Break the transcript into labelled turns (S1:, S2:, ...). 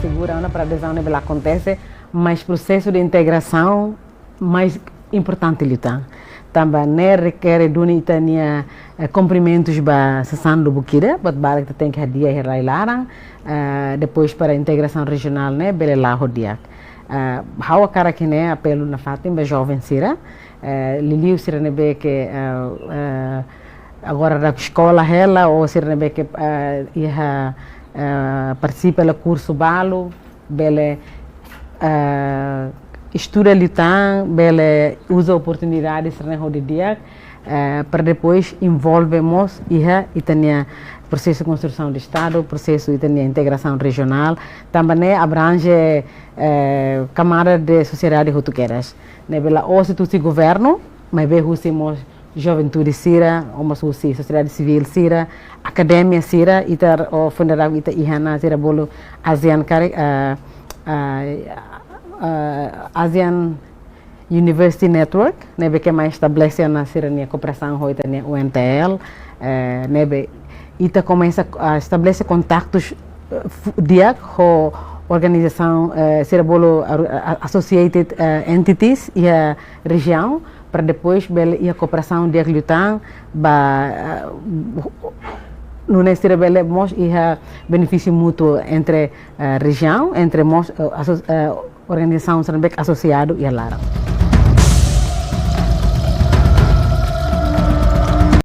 S1: segura para a adesão nível acontece, mas o processo de integração mais importante ele tá. Também né requer dunitania cumprimentos ba sessão do buquira, but balik tem que dia herailara, depois para a integração regional né bele lá rodia. How cara que né apelo na fatim ba jovem sira, liliu sira ne be que agora da escola ela ou sira ne be que ia participa do curso balo, bele estuda litan, bele usa oportunidades no dia para depois envolvemos e tem processo de construção de Estado, processo de integração regional, também abrange camada de sociedade rotuqueiras. Nebela ou se tu se governo, mas bem usamos juventude sira, ou sociedade civil sira, academia sira, ita o fundador ita ihana sira bolo ASEAN ASEAN University Network, nebe que mais estabelece na sirania cooperação com a UNTL, nebe ita começa a estabelecer contactos dia com organização cerebolo associated entities e a região para depois e a cooperação de lutar ba no neste bele mos e a benefício mútuo entre região entre mos organização associado e a lara.